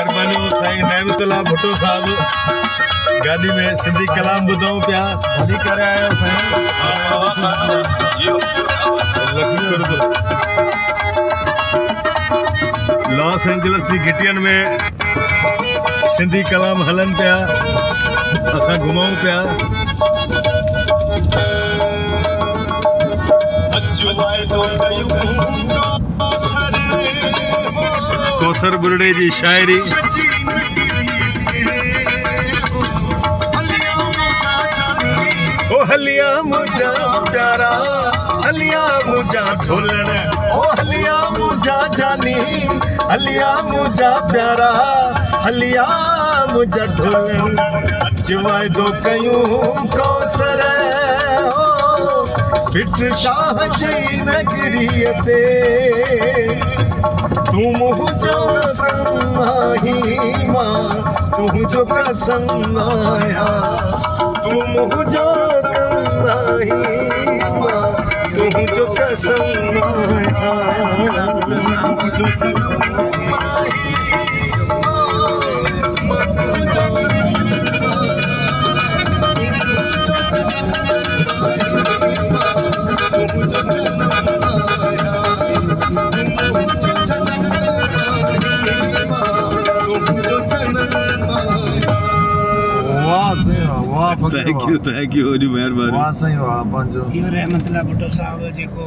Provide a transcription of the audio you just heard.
मेहरबानी साईं नेमतुल्ला भुट्टो साहब गाड़ी में सिंधी कलाम ॿुधूं पिया। भली करे आयो साईं। लॉस एंजलिस की घिटियन में सिंधी कलाम हलन पिया, असां घुमूं पिया। कौसर बुरड़े जी शायरी ओ हलिया मुझा प्यारा हलिया मुझा ढोलण ओ हलिया मुझा जानी हलिया मुझा प्यारा हलिया मुझा ढोलण अच वायदो कयूं कौसर बिट शाह जी नगरीअ ते तू मुझो संगी मां तुझो कसम आया तू मुझो संगी मां तुझो कसम आया तुझो सनम आई थैंक यू वॾी महिरबानी। वाह साईं वाह पंहिंजो इहो रहमतुल्ला भुट्टो साहब जेको